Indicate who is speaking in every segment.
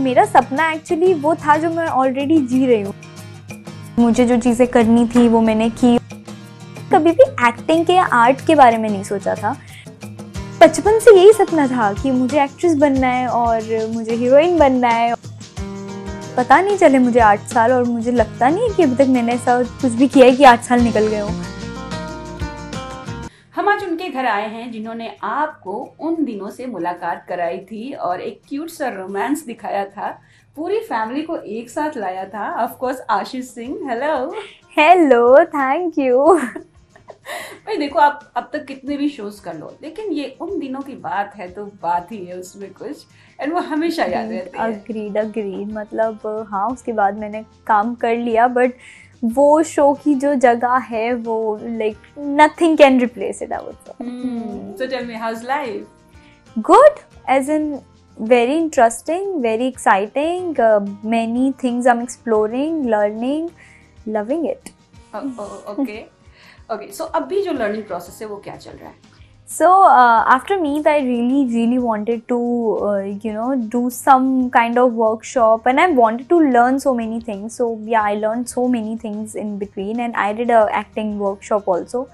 Speaker 1: मेरा सपना एक्चुअली वो था जो मैं ऑलरेडी जी रही हूँ। मुझे जो चीज़ें करनी थी वो मैंने की। कभी भी एक्टिंग के या आर्ट के बारे में नहीं सोचा था। बचपन से यही सपना था कि मुझे एक्ट्रेस बनना है और मुझे हीरोइन बनना है। पता नहीं चले मुझे 8 साल और मुझे लगता नहीं है कि अभी तक मैंने ऐसा कुछ भी किया है कि 8 साल निकल गए हों।
Speaker 2: हम आज उनके घर आए हैं जिन्होंने आपको उन दिनों से मुलाकात कराई थी और एक क्यूट सा रोमांस दिखाया था, पूरी फैमिली को एक साथ लाया था। Of course Ashish Singh.
Speaker 1: Hello, thank you.
Speaker 2: भाई देखो, आप अब तक कितने भी शोज कर लो, लेकिन ये उन दिनों की बात है तो बात ही है उसमें कुछ, एंड वो हमेशा याद रहती है।
Speaker 1: अग्रीड। मतलब हाँ, उसके बाद मैंने काम कर लिया, बट वो शो की जो जगह है वो like nothing can replace it, I would say.
Speaker 2: So tell me, how's life?
Speaker 1: Good, as in very interesting, very exciting, many things I'm exploring, learning, loving it.
Speaker 2: Okay. So अभी जो learning process है वो क्या चल रहा है?
Speaker 1: So after Meet, I really wanted to do some kind of workshop, and I wanted to learn so many things. So yeah, I learned so many things in between, and I did a acting workshop also.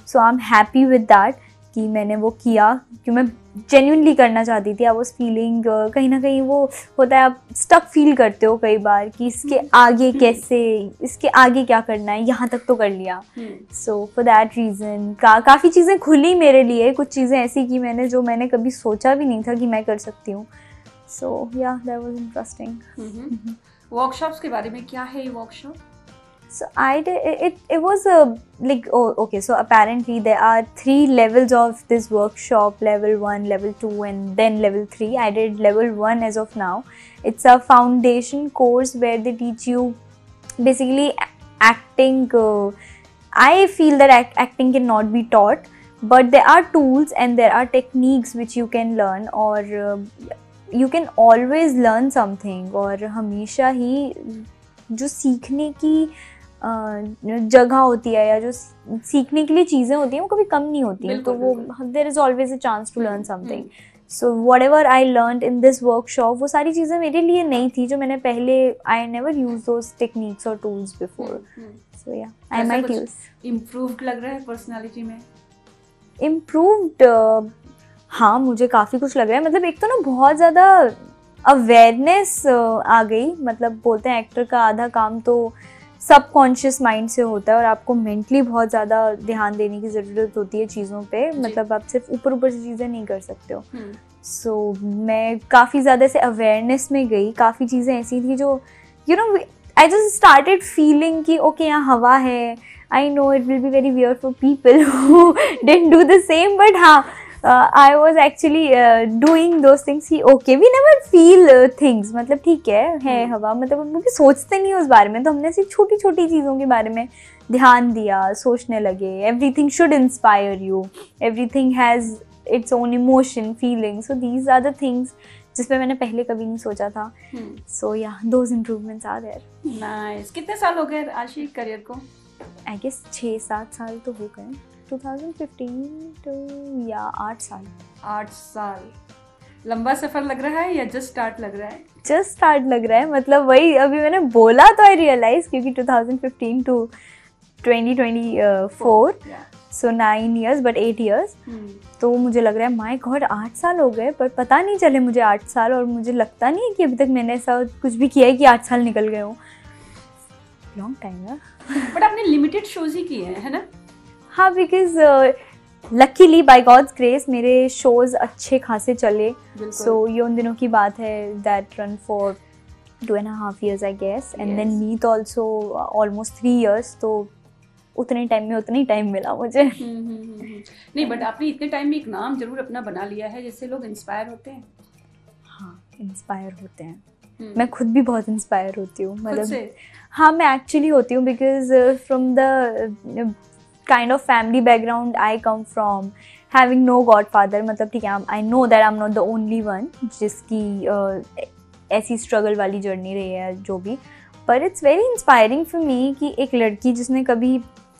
Speaker 1: So I'm happy with that कि मैंने वो किया, कि मैं genuinely करना चाहती थी। I was feeling कहीं ना कहीं वो होता है, आप स्टक फील करते हो कई बार कि इसके आगे कैसे, इसके आगे क्या करना है, यहाँ तक तो कर लिया। सो फॉर दैट रीज़न काफ़ी चीज़ें खुली मेरे लिए, कुछ चीज़ें ऐसी की मैंने जो मैंने कभी सोचा भी नहीं था कि मैं कर सकती हूँ। सो या दैट वाज इंटरेस्टिंग।
Speaker 2: वर्कशॉप्स के बारे में क्या है ये workshop?
Speaker 1: So I did it was okay, so apparently there are 3 levels of this workshop: level 1, level 2, and then level 3. I did level 1 as of now. It's a foundation course where they teach you basically acting. I feel that acting cannot be taught, but there are tools and there are techniques which you can learn, or you can always learn something. और हमेशा ही जो सीखने की जगह होती है या जो सीखने के लिए चीज़ें होती हैं वो कभी कम नहीं होती हैं, तो वो there is always a chance to learn something. So whatever I learn in this workshop, वो सारी चीज़ें मेरे लिए नई थी जो मैंने पहले, I never use those techniques और tools before. So yeah, I might use.
Speaker 2: Improved लग रहा है पर्सनालिटी में?
Speaker 1: इम्प्रूव्ड, हाँ, मुझे काफ़ी कुछ लग रहा है। मतलब एक तो ना बहुत ज़्यादा अवेयरनेस आ गई। मतलब बोलते हैं एक्टर का आधा काम तो सबकॉन्शियस माइंड से होता है और आपको मेंटली बहुत ज़्यादा ध्यान देने की ज़रूरत होती है चीज़ों पे। मतलब आप सिर्फ ऊपर से चीज़ें नहीं कर सकते हो। सो मैं काफ़ी ज़्यादा से अवेयरनेस में गई। काफ़ी चीज़ें ऐसी थी जो आई जस्ट स्टार्टेड फीलिंग कि ओके, यहाँ हवा है। I know it will be very weird for people who didn't do the same, but हाँ, I was actually doing those things कि okay, we never feel things, मतलब ठीक है हवा, मतलब हम लोग सोचते नहीं उस बारे में, तो हमने ऐसी छोटी छोटी चीज़ों के बारे में ध्यान दिया, सोचने लगे। Everything should inspire you, everything has its own emotion, feeling, so these are the things जिसमें मैंने पहले कभी नहीं सोचा था। So yeah, those improvements are there.
Speaker 2: Nice. कितने साल हो गए आशी करियर को?
Speaker 1: I guess 6-7 साल तो हो गए। 2015 to या 8 साल।
Speaker 2: 8 साल लंबा सफर लग रहा है या जस्ट स्टार्ट लग रहा है?
Speaker 1: जस्ट स्टार्ट लग रहा है। मतलब वही अभी मैंने बोला तो आई रियलाइज, क्योंकि 2015 to 2024, so 9 years but 8 years, तो मुझे लग रहा है माय गॉड 8 साल हो गए, पर पता नहीं चले मुझे 8 साल, और मुझे लगता नहीं है कि अभी तक मैंने ऐसा कुछ भी किया है कि 8 साल निकल गए हों। लॉन्ग टाइम है।
Speaker 2: बट आपने लिमिटेड शोज ही किए हैं, है ना?
Speaker 1: हाँ, because luckily by God's grace मेरे शोज़ अच्छे खासे चले। सो ये उन दिनों की बात है, that run for 2.5 years I guess, and then Meet also almost 3 years, तो उतने टाइम में उतना ही टाइम मिला मुझे।
Speaker 2: नहीं, बट आपने इतने टाइम में एक नाम जरूर अपना बना लिया है जिससे लोग इंस्पायर होते हैं।
Speaker 1: हाँ, इंस्पायर होते हैं। मैं खुद भी बहुत इंस्पायर होती हूँ, मतलब
Speaker 2: हाँ,
Speaker 1: मैं एक्चुअली होती हूँ, because from the kind of family background I come from, having no godfather, मतलब ठीक है, I know that I'm not the only one जिसकी ऐसी स्ट्रगल वाली जर्नी रही है जो भी, पर it's very inspiring for me कि एक लड़की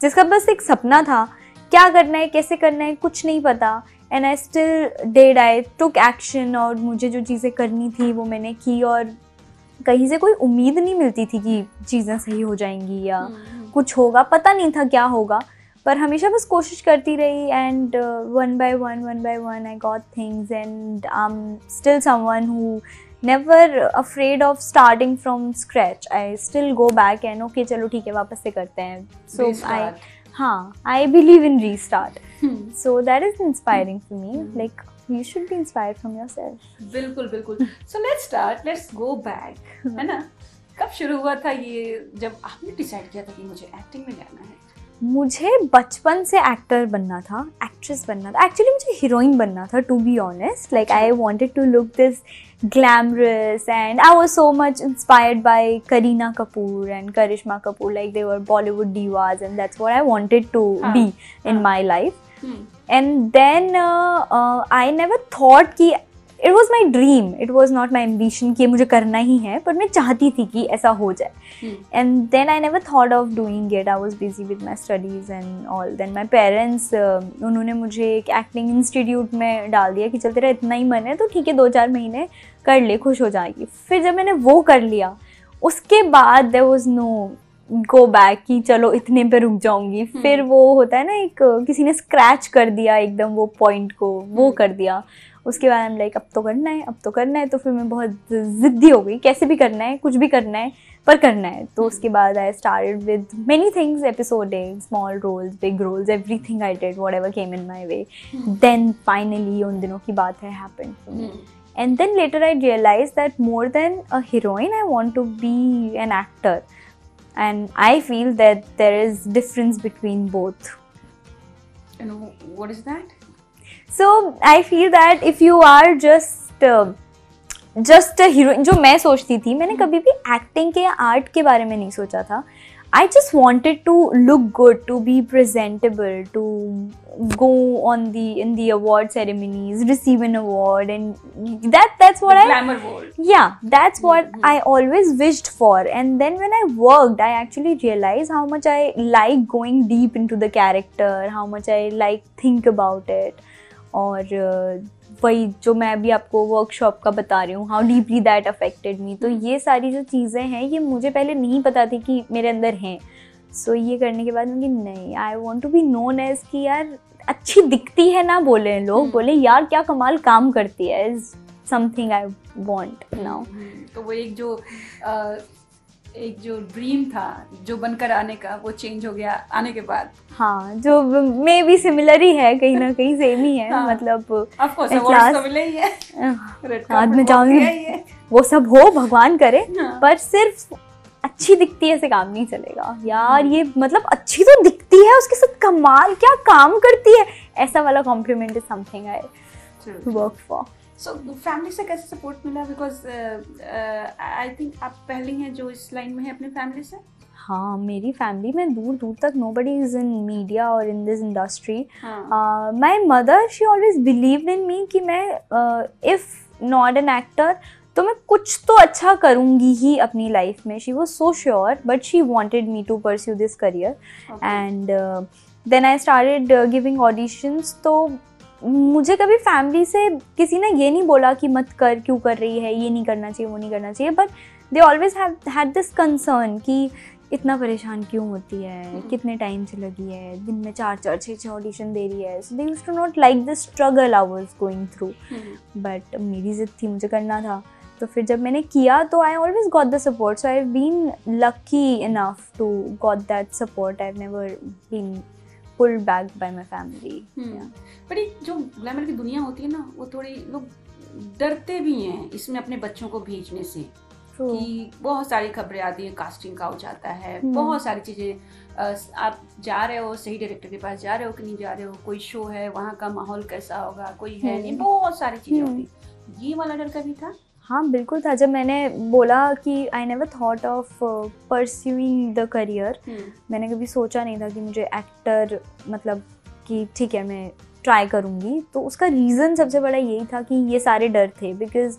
Speaker 1: जिसका बस एक सपना था, क्या करना है, कैसे करना है, कुछ नहीं पता, and I still did, I took action, और मुझे जो चीज़ें करनी थी वो मैंने की, और कहीं से कोई उम्मीद नहीं मिलती थी कि चीज़ें सही हो जाएंगी या कुछ होगा, पता नहीं था क्या होगा, पर हमेशा बस कोशिश करती रही and one by one I got things and I am still someone who never afraid of starting from scratch. I still go back and okay चलो ठीक है वापस से करते हैं. सो I believe in restart. So that is inspiring for me. Like you should be inspired from yourself.
Speaker 2: बिल्कुल. So let's go back. है ना? कब शुरू हुआ था ये, जब आपने डिसाइड किया था कि मुझे एक्टिंग में जाना है?
Speaker 1: मुझे बचपन से एक्टर बनना था, एक्ट्रेस बनना था. एक्चुअली मुझे हीरोइन बनना था, to be honest. Like I wanted to look this glamorous and I was so much inspired by Kareena Kapoor and Karishma Kapoor. Like they were Bollywood divas and that's what I wanted to be in my life. And then I never thought कि it was my dream, it was not my ambition कि मुझे करना ही है, पर मैं चाहती थी कि ऐसा हो जाए. And then I never thought of doing it. I was busy with my studies and all. Then my parents उन्होंने मुझे एक एक्टिंग इंस्टीट्यूट में डाल दिया कि चल तेरा इतना ही मन है तो ठीक है 2-4 महीने कर ले, खुश हो जाएगी. फिर जब मैंने वो कर लिया उसके बाद there was no go back कि चलो इतने पे रुक जाऊंगी. फिर वो होता है ना, एक किसी ने स्क्रैच कर दिया एकदम वो पॉइंट को, वो कर दिया. उसके बाद I'm like अब तो करना है. तो फिर मैं बहुत ज़िद्दी हो गई, कैसे भी करना है, कुछ भी करना है पर करना है. तो उसके बाद I started with many things, episoding, small roles, big roles, everything I did, whatever came in my way. Then finally उन दिनों की बात है happened for me. And then later I realized that more than a heroine I want to be an actor. And I feel that there is difference between both.
Speaker 2: And what is that?
Speaker 1: So I feel that if you are just a heroine, जो मैं सोचती थी, मैंने कभी भी acting के या art के बारे में नहीं सोचा था. I just wanted to look good, to be presentable, to go in the award ceremonies, receive an award, and that's what
Speaker 2: glamour world.
Speaker 1: Yeah, that's what I always wished for. And then when I worked, I actually realized how much I like going deep into the character, how much I like think about it. और वही जो मैं अभी आपको workshop का बता रही हूँ, हाउ डीपली दैट अफेक्टेड मी. तो ये सारी जो चीज़ें हैं ये मुझे पहले नहीं पता थी कि मेरे अंदर हैं. सो ये करने के बाद मुझे नहीं, I want to be known as कि यार अच्छी दिखती है ना, बोले लोग, बोले यार क्या कमाल काम करती है, is something I want now.
Speaker 2: तो वो एक जो ड्रीम था जो बनकर आने का, वो चेंज हो गया आने के बाद.
Speaker 1: हाँ, जो मे भी सिमिलर ही है, कहीं ना कहीं सेम ही है. मतलब हाथ में जाऊंगी वो सब हो, भगवान करे. पर सिर्फ अच्छी दिखती है से काम नहीं चलेगा यार. ये मतलब अच्छी तो दिखती है, उसके साथ कमाल क्या काम करती है, ऐसा वाला compliment is something I work for.
Speaker 2: So family से कैसे सपोर्ट मिला? बिकॉज आई थिंक आप पहली हैं जो इस लाइन में है अपने फैमिली से.
Speaker 1: हाँ, मेरी फैमिली में दूर दूर तक नोबडी इज इन मीडिया और in this industry. My mother she always believed in me कि मैं इफ नॉट एन एक्टर तो मैं कुछ तो अच्छा करूँगी ही अपनी लाइफ में. She was so sure, but she wanted me to pursue this career. And then I started giving auditions. तो मुझे कभी फैमिली से किसी ने ये नहीं बोला कि मत कर, क्यों कर रही है, ये नहीं करना चाहिए, वो नहीं करना चाहिए. But they always had this concern कि इतना परेशान क्यों होती है, कितने टाइम से लगी है, दिन में 4-4, 6-6 ऑडिशन दे रही है. So they used to not like the struggle I was going through. But मेरी जिद थी, मुझे करना था. तो फिर जब मैंने किया तो I always got the support. So I have been lucky enough to got that support. I have never been pulled back by my family.
Speaker 2: पर ये जो ग्लैमर की दुनिया होती है ना, वो थोड़ी लोग डरते भी हैं इसमें अपने बच्चों को भेजने से. कि बहुत सारी खबरें आती हैं, कास्टिंग का हो जाता है, बहुत सारी चीज़ें. आप जा रहे हो, सही डायरेक्टर के पास जा रहे हो कि नहीं जा रहे हो, कोई शो है वहाँ का माहौल कैसा होगा, कोई है नहीं, बहुत सारी चीज़ें होती. ये वाला डर कभी था?
Speaker 1: हाँ बिल्कुल था. जब मैंने बोला कि I never thought of pursuing the career, मैंने कभी सोचा नहीं था कि मुझे एक्टर, मतलब कि ठीक है मैं ट्राई करूँगी. तो उसका रीज़न सबसे बड़ा यही था कि ये सारे डर थे. बिकॉज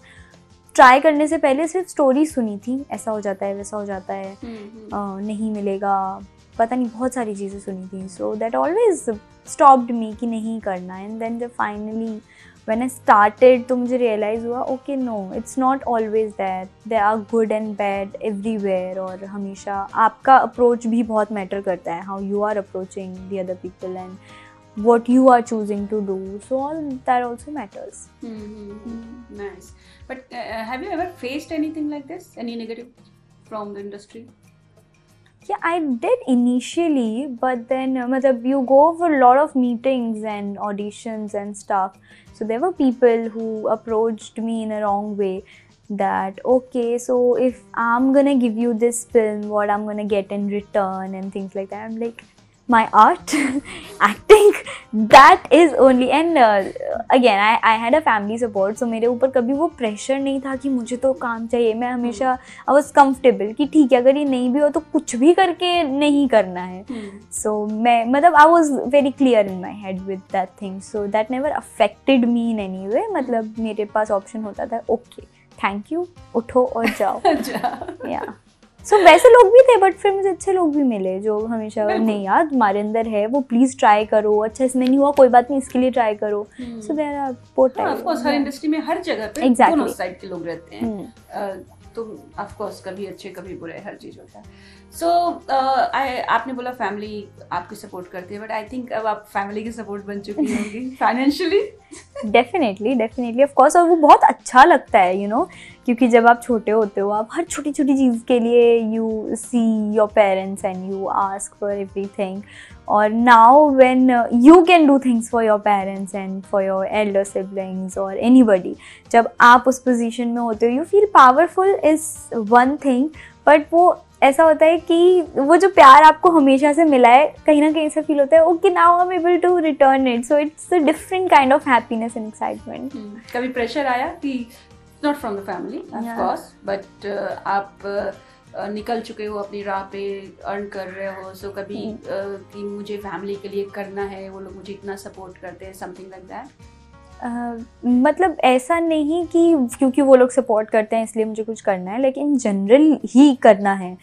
Speaker 1: ट्राई करने से पहले सिर्फ स्टोरी सुनी थी, ऐसा हो जाता है, वैसा हो जाता है, नहीं मिलेगा, पता नहीं, बहुत सारी चीज़ें सुनी थी. सो दैट ऑलवेज स्टॉप्ड मी कि नहीं करना. एंड देन जब फाइनली when I started तो मुझे realize हुआ okay no it's not always that, there are good and bad everywhere, और हमेशा आपका approach भी बहुत matter करता है, how you are approaching the other people and what you are choosing to do, so all that also matters.
Speaker 2: Nice. But have you ever faced anything like this, any negative from the industry?
Speaker 1: Yeah, I did initially, but then matlab, you go for a lot of meetings and auditions and stuff. So there were people who approached me in a wrong way that, okay, so if I'm gonna give you this film, what I'm gonna get in return and things like that. I'm like, my art, acting, that is only, and again I had a family support, so मेरे ऊपर कभी वो pressure नहीं था कि मुझे तो काम चाहिए. मैं हमेशा I was comfortable कि ठीक है, अगर ये नहीं भी हो तो कुछ भी करके नहीं करना है. So मैं मतलब I was very clear in my head with that thing, so that never affected me in any way. मतलब मेरे पास option होता था, okay, thank you, उठो और जाओ. Yeah. So, वैसे लोग भी थे, बट फिर मुझे अच्छे लोग भी मिले जो हमेशा नहीं यार तुम्हारे अंदर है वो, प्लीज ट्राई करो, अच्छा इसमें नहीं हुआ कोई बात नहीं, इसके लिए ट्राई करो. So there are both types.
Speaker 2: Of course हर इंडस्ट्री में हर जगह पे दोनों साइड के लोग रहते हैं. तो ऑफ कोर्स कभी अच्छे कभी बुरे, हर चीज होता है. सो आपने बोला फैमिली आपकी सपोर्ट करती है, बट आई थिंक अब आप फैमिली की सपोर्ट बन चुकी होंगी फाइनेंशियली.
Speaker 1: डेफिनेटली ऑफ कोर्स, और वो बहुत अच्छा लगता है यू नो, क्योंकि जब आप छोटे होते हो आप हर छोटी छोटी चीज़ के लिए you see your parents and you ask for everything. और now when you can do things for your parents and for your elder siblings और एनीबडी, जब आप उस पोजीशन में होते हो you feel powerful is one thing, but वो ऐसा होता है कि वो जो प्यार आपको हमेशा से मिला है कहीं ना कहीं ऐसा फील होता है okay now I am able to return it. So it's a different kind of happiness and excitement.
Speaker 2: कभी प्रेशर आया कि not from the family of course, but आप निकल चुके हो अपनी राह पे, अर्न कर रहे हो, सो कभी कि मुझे फैमिली के लिए करना है, वो लोग मुझे इतना सपोर्ट करते हैं, समथिंग लाइक दैट?
Speaker 1: मतलब ऐसा नहीं कि क्योंकि वो लोग सपोर्ट करते हैं इसलिए मुझे कुछ करना है, लेकिन जनरल ही करना है.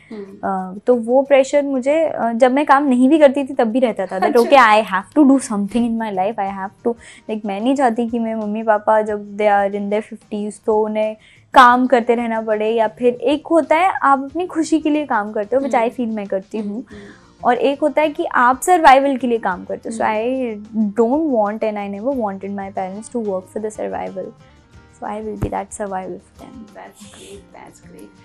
Speaker 1: तो वो प्रेशर मुझे जब मैं काम नहीं भी करती थी तब भी रहता था that okay I have to do something in my life, I have to, like मैं नहीं चाहती कि मेरे मम्मी पापा जब they are in their 50s तो उन्हें काम करते रहना पड़े, या फिर एक होता है आप अपनी खुशी के लिए काम करते हो विच आई फील मैं करती हूँ, और एक होता है कि आप सर्वाइवल के लिए काम करते हो. So I don't want and I never wanted my parents to work for the survival, so I will be that survival for them.
Speaker 2: That's great.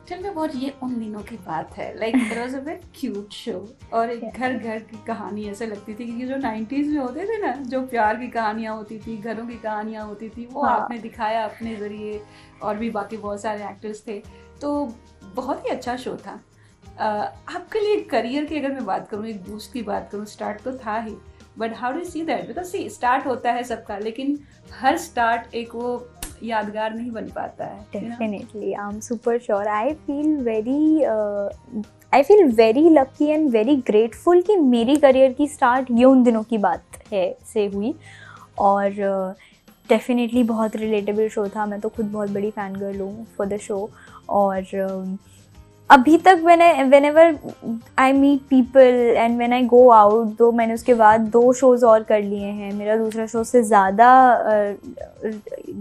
Speaker 2: Tell me about, ये उन दिनों की बात है, like it was a very cute show, और एक घर घर की कहानी ऐसे लगती थी कि जो 90s में होते थे ना, जो प्यार की कहानियाँ होती थी, घरों की कहानियाँ होती थी, वो आपने दिखाया अपने ज़रिए, और भी बाकी बहुत सारे एक्टर्स थे, तो बहुत ही अच्छा शो था. आपके लिए करियर की अगर मैं बात करूँ, एक बूस्ट की बात करूँ, स्टार्ट तो था ही, but how do see that? Because see start होता है सबका, लेकिन हर स्टार्ट एक वो यादगार नहीं बन पाता है.
Speaker 1: Definitely I am super sure. I feel very lucky and very grateful कि मेरी करियर की स्टार्ट ये उन दिनों की बात है से हुई, और डेफिनेटली बहुत रिलेटेबल शो था. मैं तो खुद बहुत बड़ी फ़ैन गर्ल हूँ फॉर द शो, और अभी तक whenever I meet people and when I go out, तो मैंने उसके बाद 2 शोज़ और कर लिए हैं. मेरा दूसरा शो से ज़्यादा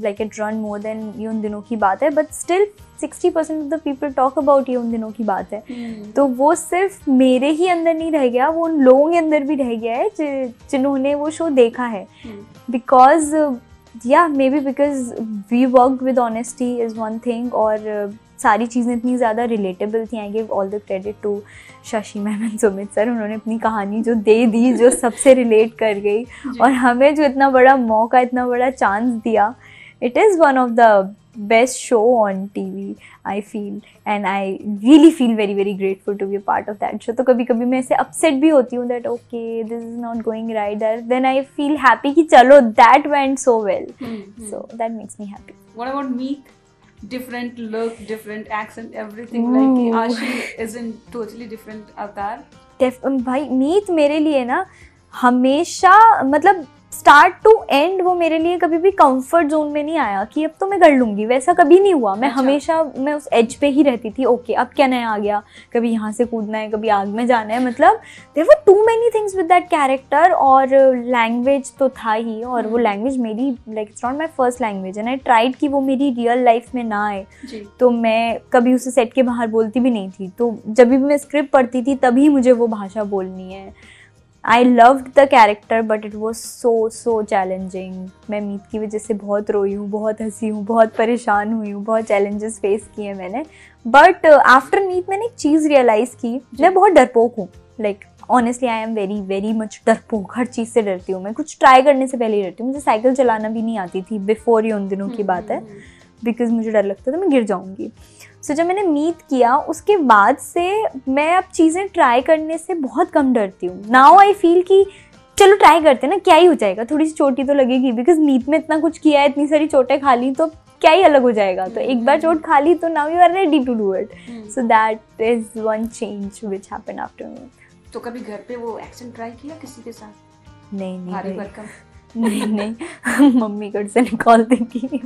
Speaker 1: like it run more than ये उन दिनों की बात है, but still 60% of the people talk about ये उन दिनों की बात है. तो वो सिर्फ मेरे ही अंदर नहीं रह गया, वो उन लोगों के अंदर भी रह गया है जिन्होंने वो शो देखा है. Because may because we work with honesty is one thing, और सारी चीज़ें इतनी ज़्यादा रिलेटेबल थी. I give all the credit to Shashi ma'am and Sumit sir. उन्होंने अपनी कहानी जो दे दी, जो सबसे रिलेट कर गई, और हमें जो इतना बड़ा मौका, इतना बड़ा चांस दिया. It is one of the best show on TV I feel, and I really feel very very grateful to be a part of that show. तो कभी कभी मैं ऐसे अपसेट भी होती हूँ that okay this is not going right, that then I feel happy कि चलो that went so well, so that makes me happy.
Speaker 2: What about Meet? Different look, different accent, everything. Like Ashi is in totally different avatar.
Speaker 1: भाई मीत मेरे लिए ना हमेशा, मतलब start to and वो मेरे लिए कभी भी कंफर्ट जोन में नहीं आया कि अब तो मैं कर लूंगी, वैसा कभी नहीं हुआ। मैं हमेशा मैं उस एज पे ही रहती थी। ओके अब क्या नया आ गया, कभी यहाँ से कूदना है, कभी आग में जाना है, मतलब there were too many things with that character. और लैंग्वेज तो था ही, और वो लैंग्वेज मेरी like it's not my first language and I tried कि वो मेरी रियल लाइफ में ना आए। तो मैं कभी उसे सेट के बाहर बोलती भी नहीं थी, तो जब भी मैं स्क्रिप्ट पढ़ती थी तभी मुझे वो भाषा बोलनी है। I loved the character but it was so challenging। मैं मीत की वजह से बहुत रोई हूँ, बहुत हंसी हूँ, बहुत परेशान हुई हूँ, बहुत challenges फेस किए हैं मैंने। बट आफ्टर मीत मैंने एक चीज़ रियलाइज़ की, मैं बहुत डरपोक हूँ। Like honestly I am very much डरपोक, हर चीज़ से डरती हूँ मैं, कुछ ट्राई करने से पहले ही डरती हूँ। मुझे साइकिल चलाना भी नहीं आती थी बिफोर ये उन दिनों की बात है, बिकॉज मुझे डर लगता था मैं गिर जाऊँगी। सो जब मैंने मीट किया उसके बाद से मैं अब चीज़ें ट्राई करने से बहुत कम डरती हूँ। नाउ आई फील कि चलो ट्राई करते हैं ना, क्या ही हो जाएगा, थोड़ी सी चोटी तो लगेगी, बिकॉज मीट में इतना कुछ किया है, इतनी सारी चोटें खा ली, तो क्या ही अलग हो जाएगा। तो एक बार चोट खा ली तो now you are ready to do it. So that is one change which happened after Meet.
Speaker 2: तो कभी घर पे वो एक्शन ट्राई किया किसी के साथ?
Speaker 1: नहीं नहीं मम्मी घर से निकाल देंगी।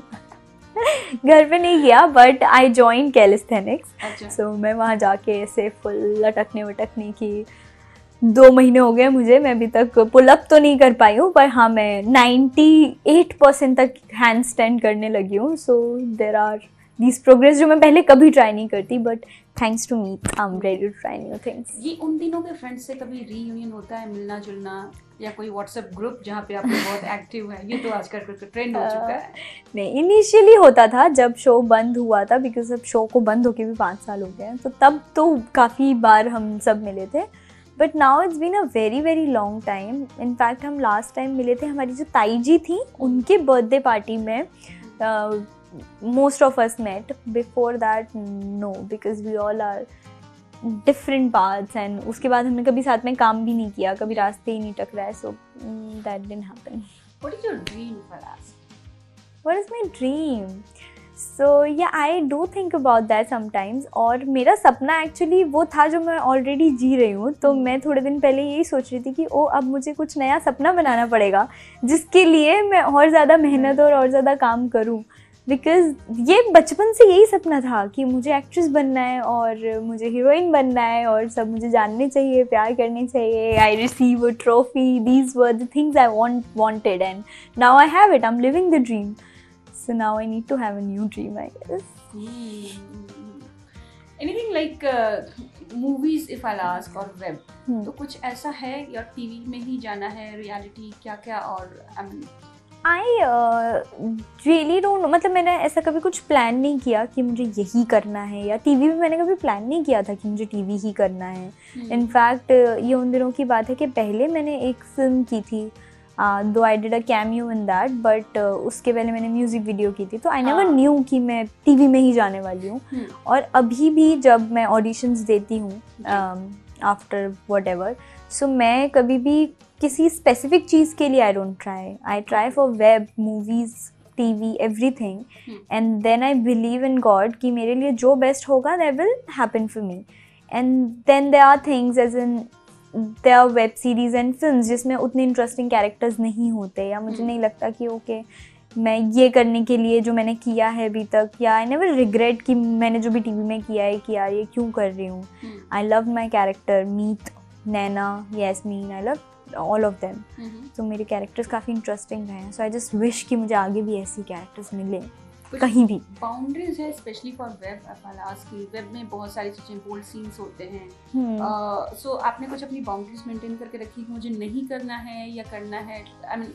Speaker 1: घर पे नहीं किया, बट आई जॉइन कैलिस्थेनिक्स। सो मैं वहाँ जाके ऐसे फुल लटकने वटकने की 2 महीने हो गए मुझे, मैं अभी तक पुल अप तो नहीं कर पाई हूँ, पर हाँ मैं 98% तक हैंड स्टैंड करने लगी हूँ। So there are these progress जो मैं पहले कभी ट्राई नहीं करती, but thanks to Meet I am ready to try new things.
Speaker 2: ये उन दिनों के फ्रेंड्स से कभी रीयूनियन होता है, मिलना जुलना, या कोई व्हाट्सएप ग्रुप जहाँ पे आप बहुत एक्टिव है? ये तो आजकल ट्रेंड हो चुका है।
Speaker 1: नहीं, इनिशियली होता था जब शो बंद हुआ था, बिकॉज अब शो को बंद होके भी 5 साल हो गए हैं, तो तब तो काफ़ी बार हम सब मिले थे। But now it's been a very long time. In fact हम लास्ट टाइम मिले थे हमारी जो ताई जी थी उनके बर्थडे पार्टी में। Most of us met, before that no, because we all are different paths and उसके बाद हमने कभी साथ में काम भी नहीं किया, कभी रास्ते ही नहीं टकराए। So that didn't happen.
Speaker 2: What is your dream Faraz?
Speaker 1: What is my dream? So yeah I do think about that sometimes. और मेरा सपना एक्चुअली वो था जो मैं ऑलरेडी जी रही हूँ। तो मैं थोड़े दिन पहले यही सोच रही थी कि ओ अब मुझे कुछ नया सपना बनाना पड़ेगा जिसके लिए मैं और ज़्यादा मेहनत और ज़्यादा काम करूँ। बिकॉज ये बचपन से यही सपना था कि मुझे एक्ट्रेस बनना है और मुझे हीरोइन बनना है और सब मुझे जानने चाहिए, प्यार करने चाहिए। I receive a trophy, these were the things I wanted and now I have it, I am living the dream. So now I need to have a new dream, I guess.
Speaker 2: Anything like movies if I ask और web, तो कुछ ऐसा है या TV में ही जाना है, reality क्या क्या? और
Speaker 1: आई रियली डोंट नो, मतलब मैंने ऐसा कभी कुछ प्लान नहीं किया कि मुझे यही करना है, या टीवी में मैंने कभी प्लान नहीं किया था कि मुझे टीवी ही करना है। इनफैक्ट ये उन दिनों की बात है कि पहले मैंने एक फिल्म की थी, दो I did a cameo in that, but उसके पहले मैंने म्यूज़िक वीडियो की थी। तो आई नेवर न्यू कि मैं टीवी में ही जाने वाली हूँ। और अभी भी जब मैं ऑडिशंस देती हूँ आफ्टर वट एवर, सो मैं कभी भी किसी स्पेसिफिक चीज़ के लिए I try for web, movies, TV, everything, and then I believe in God कि मेरे लिए जो बेस्ट होगा that will happen for me. And then there are things as in there are web series and films जिसमें उतने interesting characters नहीं होते, या मुझे नहीं लगता कि ओके मैं ये करने के लिए जो मैंने किया है अभी तक, या आई नेवर रिग्रेट कि मैंने जो भी टीवी में किया है कि यार ये क्यों कर रही हूँ। I love my character, Meet, Naina, Yasmin, I love all of them. तो मेरे कैरेक्टर्स काफ़ी इंटरेस्टिंग रहे हैं। सो आई जस्ट विश कि मुझे आगे भी ऐसी कैरेक्टर्स मिले कहीं भी।
Speaker 2: बाउंड्रीज है स्पेशली फॉर वेब अफलास की, वेब में बहुत सारी चीज़ें, बोल्ड सीन्स होते हैं। सो आपने कुछ अपनी बाउंड्रीज मेंटेन करके रखी कि मुझे नहीं करना है या करना है? आई मीन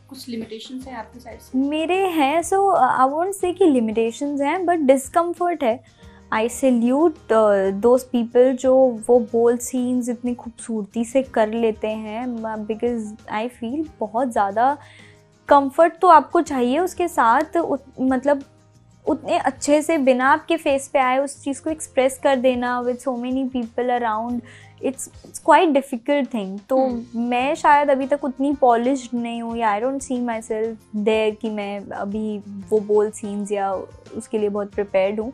Speaker 2: कुछ लिमिटेशंस हैं आपकी साइड से? मेरे
Speaker 1: हैं, सो आई वोंट से कि लिमिटेशंस हैं, बट डिस्कम्फर्ट है। आई सैल्यूट दोज पीपल जो वो बोल्ड सीन्स इतनी खूबसूरती से कर लेते हैं, बिकॉज आई फील बहुत ज़्यादा कंफर्ट तो आपको चाहिए उसके साथ, मतलब उतने अच्छे से बिना आपके फेस पे आए उस चीज़ को एक्सप्रेस कर देना with so many people around, it's quite difficult thing. तो मैं शायद अभी तक उतनी पॉलिश्ड नहीं हूँ, या I don't see myself there कि मैं अभी वो बोल्ड सीन्स या उसके लिए बहुत प्रिपेयर्ड हूँ।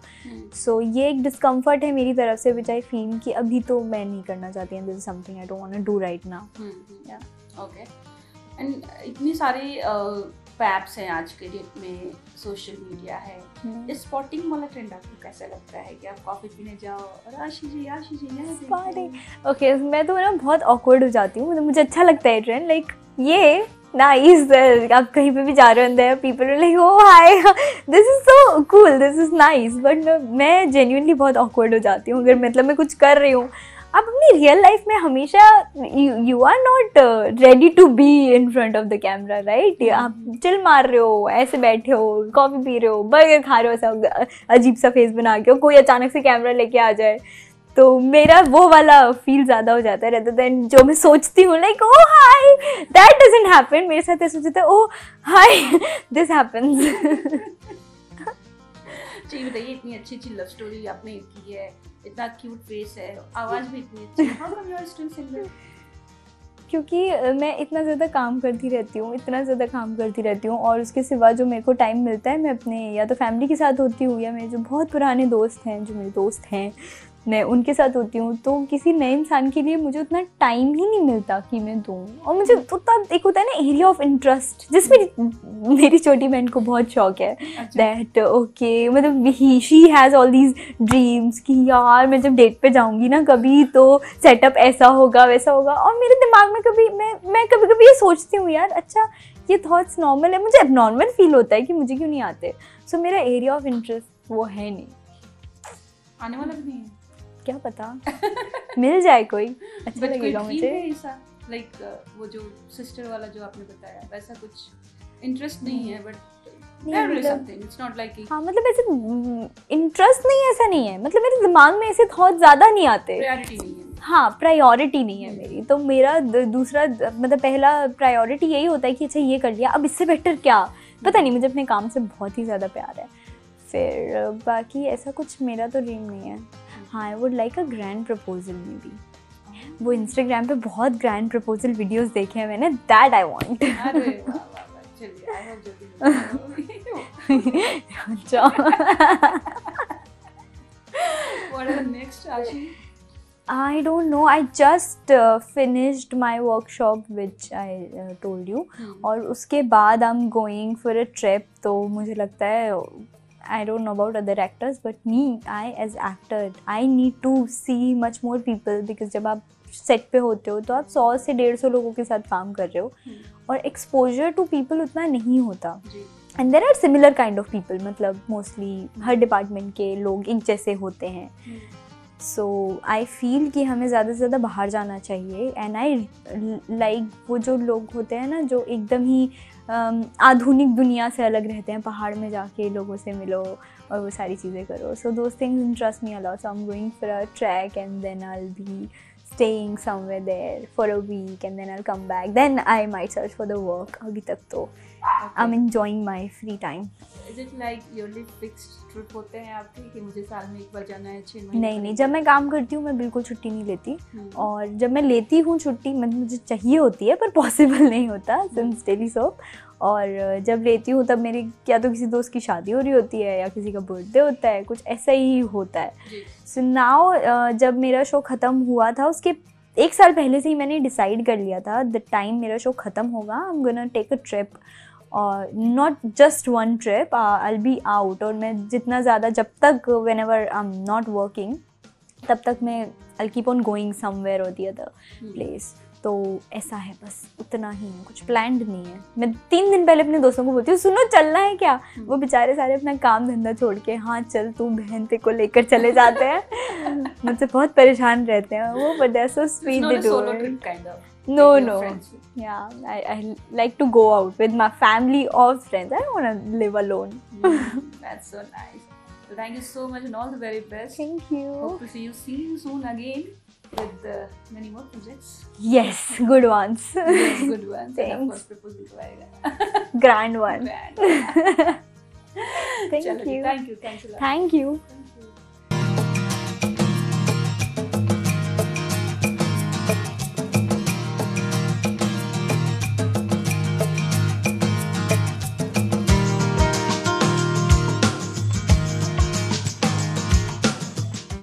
Speaker 1: सो ये एक डिस्कम्फर्ट है मेरी तरफ से विच आई फील कि अभी तो मैं नहीं करना चाहती हूँ, this is something I don't want to do right now.
Speaker 2: Okay, and इतनी सारी पैप्स हैं आज के डेट में, सोशल मीडिया है, स्पॉटिंग वाला ट्रेंड आपको कैसा लगता है कि आप कॉफी पीने जाओ और आशी जी
Speaker 1: स्पॉटिंग? ओके, मैं तो ना बहुत ऑकवर्ड हो जाती हूँ, मतलब मुझे अच्छा लगता है ट्रेंड, लाइक ये नाइस, आप कहीं पे भी जा रहे होते हैं, people are like oh hi this is so cool, this is nice, but मैं जेन्युइनली बहुत ऑकवर्ड हो जाती हूँ अगर मतलब मैं कुछ कर रही हूँ। आप अपनी रियल लाइफ में हमेशा you are not ready to be in front of the camera, right? आप चिल मार रहे हो, ऐसे बैठे हो, कॉफी पी रहे हो, बर्गर खा रहे हो, ऐसा अजीब सा फेस बना के, कोई अचानक से कैमरा लेके आ जाए, तो मेरा वो वाला फील ज़्यादा हो जाता है रेदर देन जो मैं सोचती हूँ like oh hi that doesn't happen. मेरे साथ ऐसा होता है ओ हाय दिस हैपेंस।
Speaker 2: जी बताइए, इतनी अच्छी अच्छी लव स्टोरी आपने की है, इतना क्यूट फेस है, आवाज़ भी इतनी अच्छी है, how come you are still single?
Speaker 1: क्योंकि मैं इतना ज़्यादा काम करती रहती हूँ, इतना ज़्यादा काम करती रहती हूँ, और उसके सिवा जो मेरे को टाइम मिलता है मैं अपने या तो फैमिली के साथ होती हूँ या मेरे जो बहुत पुराने दोस्त हैं, जो मेरे दोस्त हैं, मैं उनके साथ होती हूँ। तो किसी नए इंसान के लिए मुझे उतना टाइम ही नहीं मिलता कि मैं दूँ, और मुझे उतना एक होता है ना एरिया ऑफ इंटरेस्ट, जिसमें मेरी छोटी बहन को बहुत शौक है दैट ओके, मतलब she has all these dreams कि यार मैं जब डेट पे जाऊँगी ना कभी तो सेटअप ऐसा होगा वैसा होगा, और मेरे दिमाग में कभी मैं कभी कभी ये सोचती हूँ यार अच्छा ये थॉट्स नॉर्मल है, मुझे एबनॉर्मल फील होता है कि मुझे क्यों नहीं आते। सो मेरा एरिया ऑफ इंटरेस्ट वो है नहीं,
Speaker 2: आने वाला भी नहीं है,
Speaker 1: क्या पता मिल जाए कोई अच्छा लगेगा मुझे।
Speaker 2: लाइक वो जो सिस्टर वाला जो आपने बताया वैसा कुछ इंटरेस्ट नहीं है, बट इट्स नॉट लाइक
Speaker 1: हाँ मतलब ऐसे इंटरेस्ट नहीं, ऐसा नहीं है, मतलब मेरे दिमाग में ऐसे थॉट ज़्यादा नहीं आते,
Speaker 2: प्रायोरिटी नहीं है।
Speaker 1: हाँ प्रायोरिटी नहीं है मेरी, तो मेरा दूसरा मतलब पहला प्रायोरिटी यही होता है कि अच्छा ये कर लिया, अब इससे बेटर क्या, पता नहीं, मुझे अपने काम से बहुत ही ज़्यादा प्यार है। फिर बाकी ऐसा कुछ मेरा तो ड्रीम नहीं है। हाँ I would like a grand proposal में भी, वो इंस्टाग्राम पे बहुत ग्रैंड प्रपोजल वीडियोस देखे हैं मैंने, दैट आई वांट।
Speaker 2: अरे वाह वाह वाह, चलिए आई होप जल्दी।
Speaker 1: अच्छा
Speaker 2: व्हाट इज द नेक्स्ट आशी?
Speaker 1: I don't know. I just finished my workshop which I told you. और उसके बाद I'm going for a trip. तो मुझे लगता है I don't know about other actors but me, I as actor, I need to see much more people because जब आप set पे होते हो तो आप 100 से 150 लोगों के साथ काम कर रहे हो और एक्सपोजर टू पीपल उतना नहीं होता। And there are similar kind of people, मतलब मोस्टली हर डिपार्टमेंट के लोग एक जैसे होते हैं। सो आई फील कि हमें ज़्यादा से ज़्यादा बाहर जाना चाहिए। एंड आई लाइक वो जो लोग होते हैं ना जो एकदम ही आधुनिक दुनिया से अलग रहते हैं, पहाड़ में जाके लोगों से मिलो और वो सारी चीज़ें करो। So those things interest me a lot. So I am going for a track and then I will be staying somewhere there for a week and then I'll come back. Then I might search for the work. अभी तक तो I'm enjoying my free time.
Speaker 2: Is it like yearly fixed trip होते हैं आपके कि मुझे साल में एक बार जाना है 6 महीने?
Speaker 1: नहीं, जब मैं काम करती हूँ मैं बिल्कुल छुट्टी नहीं लेती। और जब मैं लेती हूँ छुट्टी, मतलब मुझे चाहिए होती है पर पॉसिबल नहीं होता सिंस डेली सोप। और जब लेती हूँ तब मेरी या तो किसी दोस्त की शादी हो रही होती है या किसी का बर्थडे होता है, कुछ ऐसा ही होता है। सो नाउ जब मेरा शो ख़त्म हुआ था उसके 1 साल पहले से ही मैंने डिसाइड कर लिया था द टाइम मेरा शो ख़त्म होगा I am gonna take a trip, और not just one trip, I will be out. और मैं जितना ज़्यादा जब तक whenever I am not working तब तक मैं I will keep on going somewhere और द अदर प्लेस। तो ऐसा है, बस उतना ही है, कुछ प्लान्ड नहीं है। मैं 3 दिन पहले अपने दोस्तों को बोलती हूँ सुनो चलना है क्या, वो बेचारे सारे अपना काम धंधा छोड़ के हाँ चल तू बहन ते को लेकर चले जाते हैं। मुझसे बहुत परेशान रहते हैं वो, but that's so sweet they do it. No, I like to go out with my family or friends. I don't want to live alone.
Speaker 2: That's so nice. So thank you so much and all the very best.
Speaker 1: Thank you.
Speaker 2: Hope to see you soon again with many more projects.
Speaker 1: Yes, good ones.
Speaker 2: Yes, good ones.
Speaker 1: Thanks.
Speaker 2: And of course proposal to आएगा.
Speaker 1: Grand one.
Speaker 2: Grand.
Speaker 1: Thank you.
Speaker 2: Thank you. Thanks a lot.
Speaker 1: Thank you.